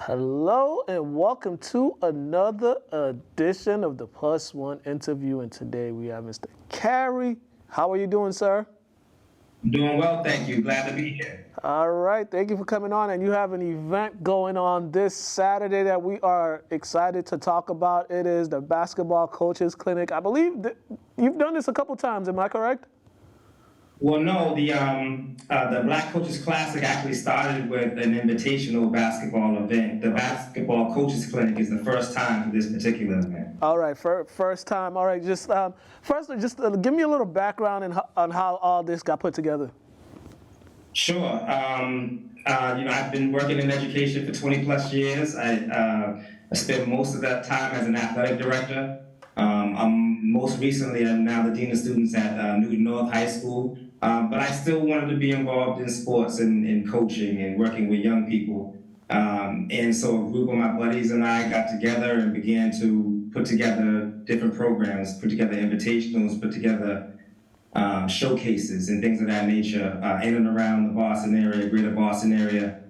Hello and welcome to another edition of the Plus One interview. And today we have Mr. Carey. How are you doing, sir? Doing well, thank you. Glad to be here. All right, thank you for coming on. And you have an event going on this Saturday that we are excited to talk about. It is the Basketball Coaches Clinic. I believe that you've done this a couple times. Am I correct? Well, no, the Black Coaches Classic actually started with an invitational basketball event. The Basketball Coaches Clinic is the first time for this particular event. All right, first time. All right, just give me a little background on how all this got put together. Sure. I've been working in education for 20 plus years. I spent most of that time as an athletic director. Most recently, I'm now the Dean of Students at Newton North High School. But I still wanted to be involved in sports and coaching and working with young people. And so a group of my buddies and I got together and began to put together different programs, put together invitationals, put together showcases and things of that nature in and around the Boston area, greater Boston area.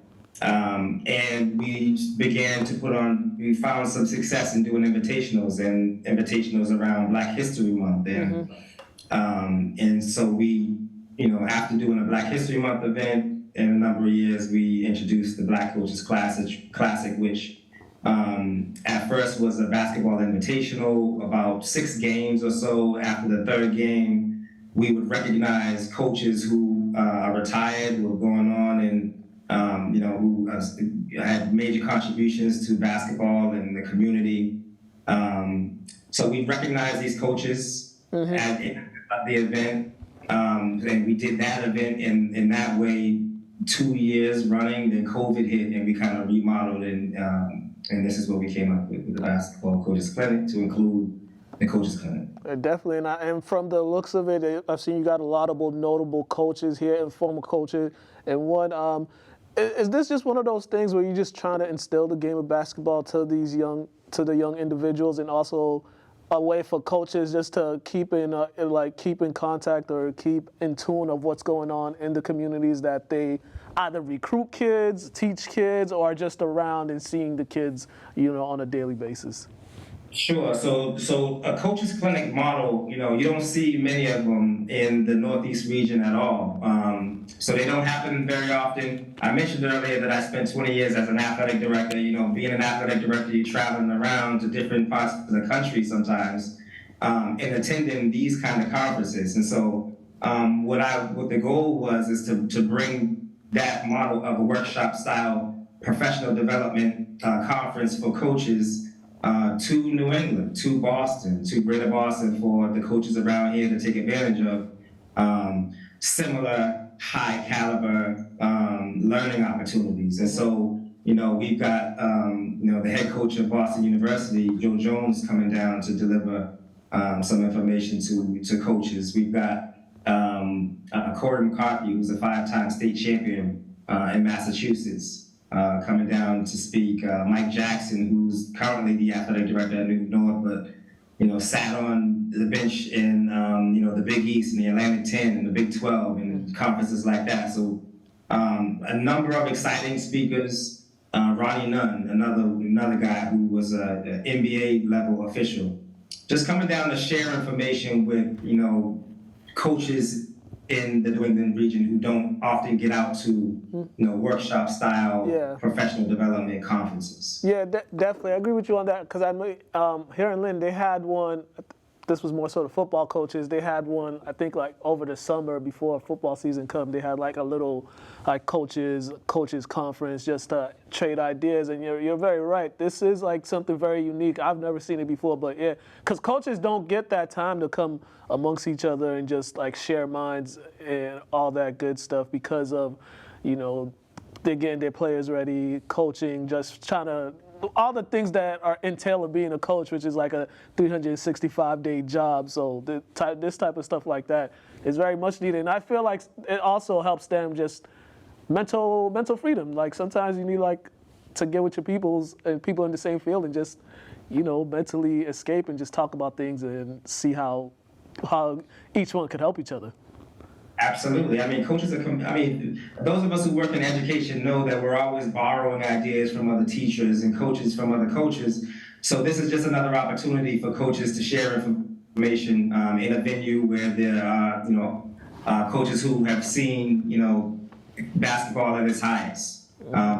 And we began to we found some success in doing invitationals around Black History Month. And so we, after doing a Black History Month event in a number of years, we introduced the Black Coaches Classic, which at first was a basketball invitational, about 6 games or so. After the 3rd game, we would recognize coaches who are retired, who are going on and who had major contributions to basketball and the community. So we recognized these coaches at the event. And we did that event in that way 2 years running. Then COVID hit, and we kind of remodeled, and this is what we came up with the Basketball Coaches Clinic to include the Coaches Clinic. Definitely, and from the looks of it, I've seen you got a lot of notable coaches here and former coaches. And one, is this just one of those things where you're just trying to instill the game of basketball to the young individuals, and also a way for coaches just to keep in contact or keep in tune of what's going on in the communities that they either recruit kids, teach kids, or are just around and seeing the kids, on a daily basis? Sure. So a coaches clinic model, you don't see many of them in the Northeast region at all. So they don't happen very often. I mentioned earlier that I spent 20 years as an athletic director. Being an athletic director, you're traveling around to different parts of the country sometimes, and attending these kind of conferences. And so what the goal was is to bring that model of a workshop style professional development conference for coaches to New England, to Boston, to greater Boston, for the coaches around here to take advantage of similar high caliber learning opportunities. And so, we've got, the head coach of Boston University, Joe Jones, coming down to deliver some information to coaches. We've got Corey McCarthy, who's a 5-time state champion in Massachusetts, coming down to speak. Mike Jackson, who's currently the athletic director at Newton North, but sat on the bench in the Big East and the Atlantic 10 and the Big 12 and conferences like that. So a number of exciting speakers. Ronnie Nunn, another guy who was an NBA level official, just coming down to share information with coaches in the New England region who don't often get out to workshop style professional development conferences. Yeah, definitely. I agree with you on that, because I know here in Lynn they had one. This was more sort of football coaches. They had one, I think, like over the summer before football season come. They had like a little coaches conference just to trade ideas. And you're very right. This is like something very unique. I've never seen it before, but yeah, because coaches don't get that time to come amongst each other and just like share minds and all that good stuff, because of they're getting their players ready, coaching, just trying to all the things that are entail of being a coach, which is like a 365-day job. So this type of stuff like that is very much needed. And I feel like it also helps them just mental freedom. Like sometimes you need to get with your people in the same field and just, mentally escape and just talk about things and see how each one could help each other. Absolutely. I mean, coaches are, I mean, those of us who work in education know that we're always borrowing ideas from other teachers and coaches from other coaches. So this is just another opportunity for coaches to share information in a venue where there are, coaches who have seen, basketball at its highest,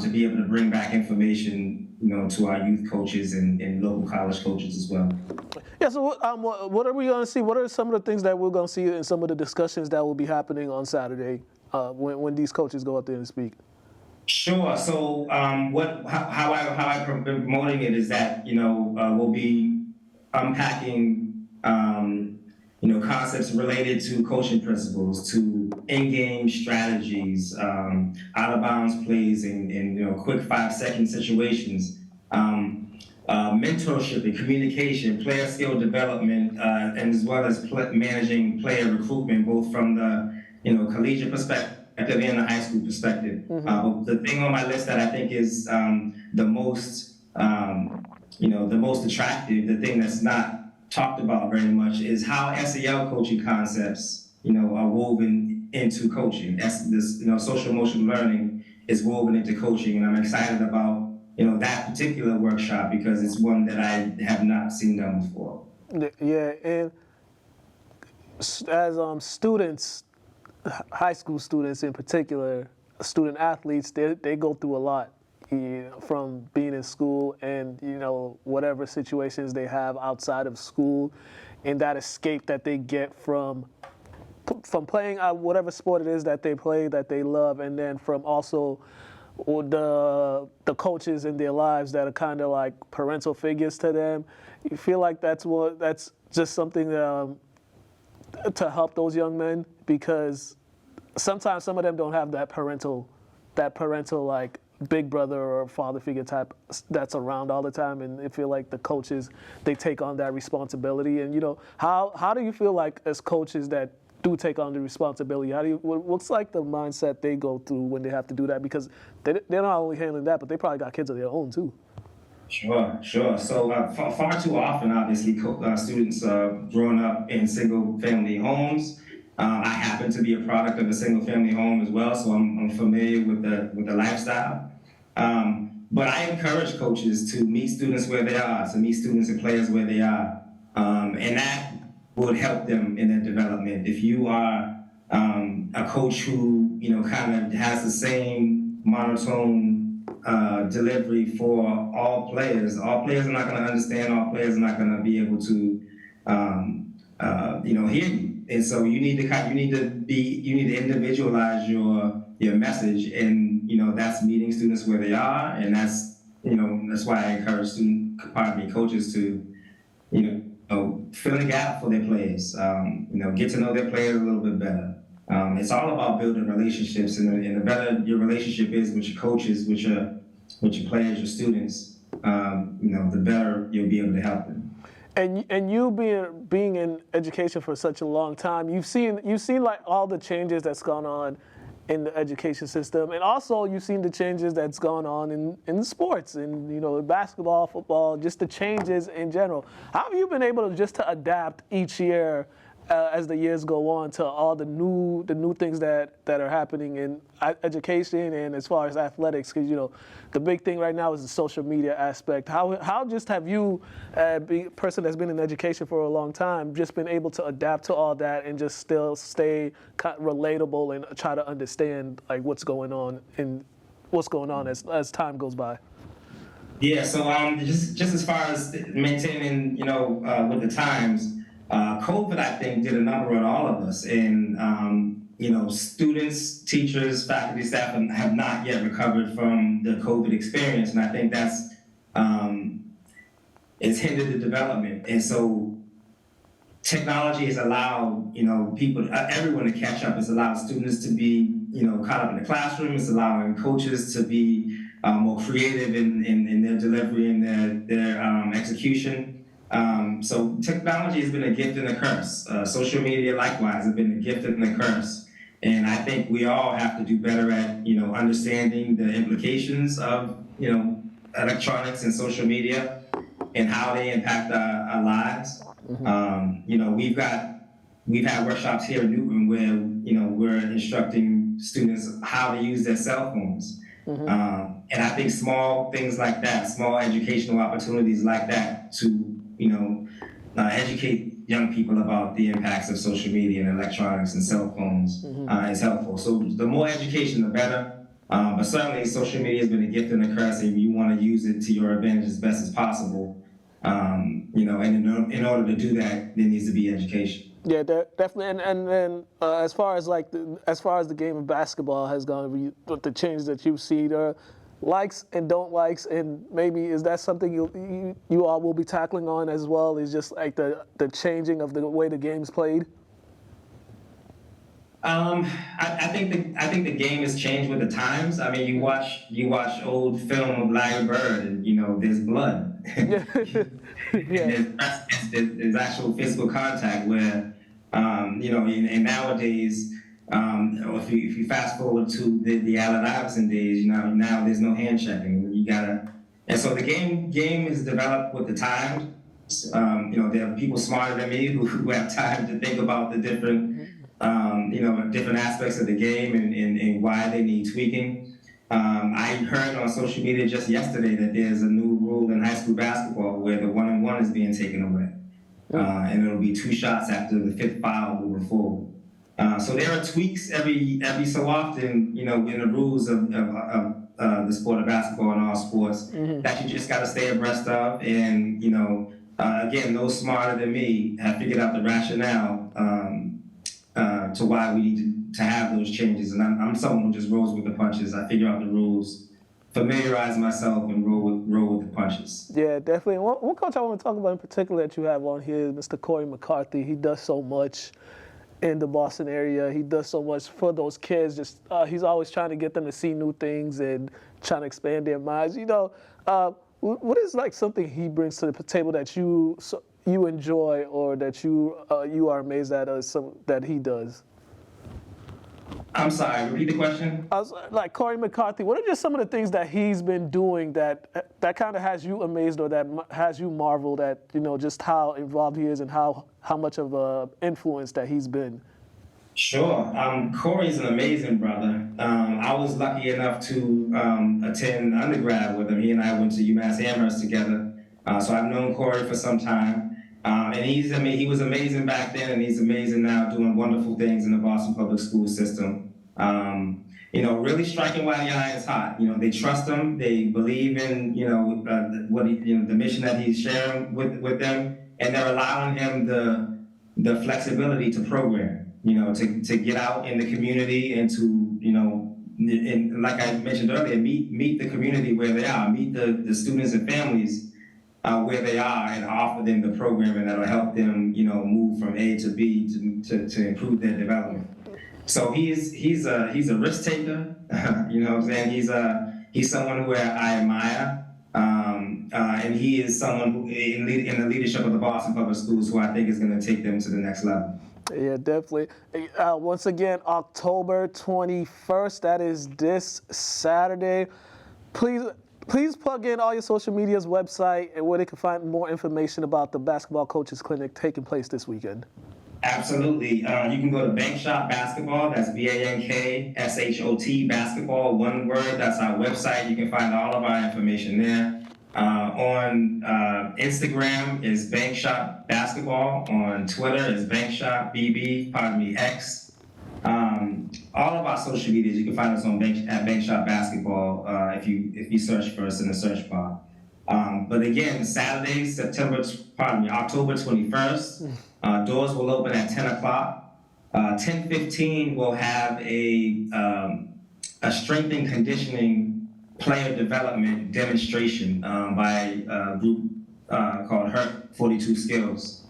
to be able to bring back information, to our youth coaches and local college coaches as well. Yeah, so what are we going to see? What are some of the things that we're going to see in some of the discussions that will be happening on Saturday when these coaches go up there and speak? Sure. So how I've been promoting it is that we'll be unpacking concepts related to coaching principles, to in-game strategies, out of bounds plays, and quick 5-second situations. Mentorship and communication, player skill development, and as well as managing player recruitment, both from the collegiate perspective and the high school perspective. But the thing on my list that I think is the most attractive, the thing that's not talked about very much, is how SEL coaching concepts are woven into coaching. This social emotional learning is woven into coaching, and I'm excited about that particular workshop because it's one that I have not seen done before. Yeah, and as students, high school students in particular, student athletes, they go through a lot, from being in school and whatever situations they have outside of school, and that escape that they get from playing whatever sport it is that they play that they love, and then from also the coaches in their lives that are kind of like parental figures to them. You feel like that's just something to help those young men, because sometimes some of them don't have that parental like big brother or father figure type that's around all the time, and they feel like the coaches, they take on that responsibility. And how do you feel like as coaches that do take on the responsibility, what's like the mindset they go through when they have to do that? Because they're not only handling that, but they probably got kids of their own too. Sure. So far too often, obviously, students growing up in single-family homes. I happen to be a product of a single-family home as well, so I'm familiar with the lifestyle. But I encourage coaches to meet students where they are, to meet students and players where they are, and that would help them in their development. If you are a coach who kind of has the same monotone delivery for all players are not going to understand. All players are not going to be able to hear you. And so you need to individualize your message, and that's meeting students where they are, and that's why I encourage coaches to fill in the gap for their players. Get to know their players a little bit better. It's all about building relationships, and the better your relationship is with your coaches, with your players, your students, the better you'll be able to help them. And you being in education for such a long time, you've seen like all the changes that's gone on in the education system, and also you've seen the changes that's gone on in sports, and basketball, football, just the changes in general. How have you been able to adapt each year as the years go on to all the new things that are happening in education and as far as athletics? Because the big thing right now is the social media aspect. How just have you, being a person that's been in education for a long time, just been able to adapt to all that and just still stay relatable and try to understand like what's going on as time goes by? Yeah. So just as far as maintaining with the times. COVID, I think, did a number on all of us, and students, teachers, faculty, staff have not yet recovered from the COVID experience, and I think that's it's hindered the development. And so, technology has allowed everyone to catch up. It's allowed students to be caught up in the classroom. It's allowing coaches to be more creative in their delivery and their execution. So technology has been a gift and a curse. Social media, likewise, have been a gift and a curse. And I think we all have to do better at, understanding the implications of, electronics and social media and how they impact our lives. We've got we've had workshops here in Newton where, we're instructing students how to use their cell phones. And I think small things like that, small educational opportunities like that to, educate young people about the impacts of social media and electronics and cell phones is helpful. So the more education, the better. But certainly social media has been a gift and a curse, and you want to use it to your advantage as best as possible. And in order to do that, there needs to be education. Yeah, definitely. And then as far as the game of basketball has gone, the changes that you've seen, likes and don't likes, and maybe is that something you all will be tackling on as well? Is just like the changing of the way the game's played? I think the game has changed with the times. I mean, you watch old film of Larry Bird, and there's blood. Yeah. There's actual physical contact where, and nowadays, if you fast forward to the Allen Iverson days, now there's no hand checking. And so the game is developed with the times. There are people smarter than me who have time to think about the different different aspects of the game and why they need tweaking. I heard on social media just yesterday that there's a new rule in high school basketball where the 1-on-1 is being taken away. And it'll be 2 shots after the 5th foul moving forward. So there are tweaks every so often, in the rules of the sport of basketball and all sports that you just got to stay abreast of. And, again, those smarter than me have figured out the rationale to why we need to have those changes. And I'm someone who just rolls with the punches. I figure out the rules, familiarize myself, and roll with the punches. Yeah, definitely. One coach I want to talk about in particular that you have on here is Mr. Corey McCarthy. He does so much in the Boston area. He does so much for those kids. He's always trying to get them to see new things and trying to expand their minds. What is like something he brings to the table that you enjoy or that you are amazed at that he does? I'm sorry, repeat the question. I was like, Corey McCarthy, what are just some of the things that he's been doing that kind of has you amazed or that has you marveled at, just how involved he is and how much of an influence that he's been? Sure. Corey's an amazing brother. I was lucky enough to attend undergrad with him. He and I went to UMass Amherst together. So I've known Corey for some time. And he was amazing back then, and he's amazing now, doing wonderful things in the Boston public school system. Really striking while the iron's hot. They trust him. They believe in, the mission that he's sharing with them, and they're allowing him the flexibility to program, to get out in the community and to, and like I mentioned earlier, meet the community where they are, meet the students and families where they are, and offer them the programming that'll help them, move from A to B to improve their development. So he's a risk taker. You know what I'm saying? He's someone who I admire, and he is someone who in the leadership of the Boston Public Schools who I think is going to take them to the next level. Yeah, definitely. Once again, October 21st. That is this Saturday. Please plug in all your social media's website and where they can find more information about the Basketball Coaches Clinic taking place this weekend. Absolutely. You can go to Bankshot Basketball. That's BANKSHOT Basketball, one word. That's our website. You can find all of our information there. On Instagram is Bankshot Basketball. On Twitter is Bankshot X. All of our social medias, you can find us on at Bankshot Basketball if you search for us in the search bar. But again, Saturday, October 21st, doors will open at 10 o'clock. 10:15, we'll have a strength and conditioning player development demonstration by a group called HERT 42 Skills.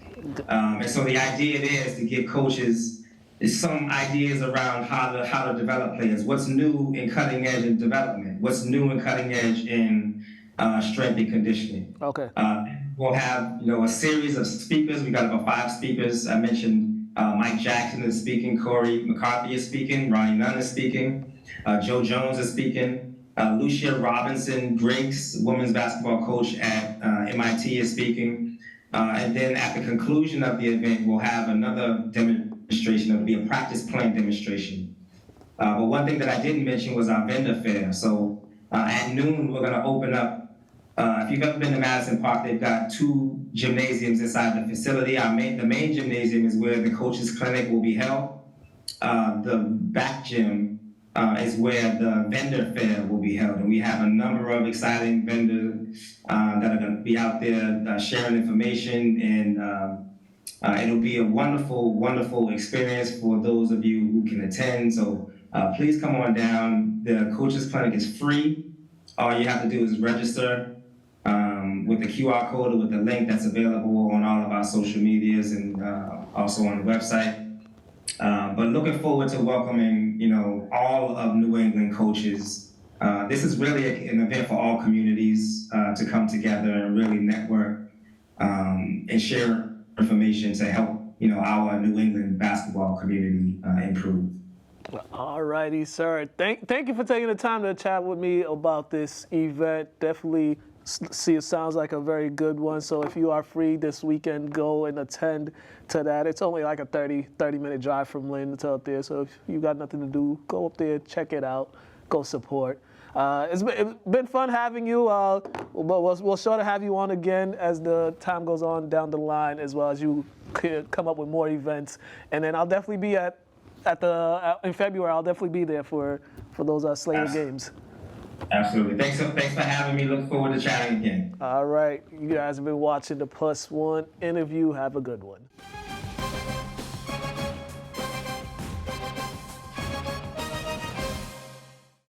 And so the idea is to give coaches some ideas around how to develop players. What's new in cutting edge in development? What's new in cutting edge in strength and conditioning? Okay. We'll have a series of speakers. We got about 5 speakers. I mentioned Mike Jackson is speaking, Corey McCarthy is speaking, Ronnie Nunn is speaking, Joe Jones is speaking, Lucia Robinson Griggs, women's basketball coach at MIT, is speaking. And then at the conclusion of the event, we'll have another demonstration. It'll be a practice plan demonstration. But one thing that I didn't mention was our vendor fair. So at noon, we're going to open up. If you've ever been to Madison Park, they've got 2 gymnasiums inside the facility. The main gymnasium is where the coaches' clinic will be held. The back gym is where the vendor fair will be held. And we have a number of exciting vendors that are going to be out there sharing information. And it'll be a wonderful, wonderful experience for those of you who can attend. So please come on down. The coaches' clinic is free. All you have to do is register with the QR code or with the link that's available on all of our social medias and also on the website. But looking forward to welcoming, all of New England coaches. This is really an event for all communities to come together and really network and share information to help, our New England basketball community improve. All righty, sir. Thank you for taking the time to chat with me about this event. Definitely it sounds like a very good one. So if you are free this weekend, go and attend to that. It's only like a 30-minute drive from Lynn to up there. So if you got nothing to do, go up there, check it out, go support. It's been fun having you, but we'll sure to have you on again as the time goes on down the line, as well as you come up with more events. And then I'll definitely be in February. I'll definitely be there for those Slater games. Absolutely. Thanks for having me. Look forward to chatting again. All right. You guys have been watching the Plus One interview. Have a good one.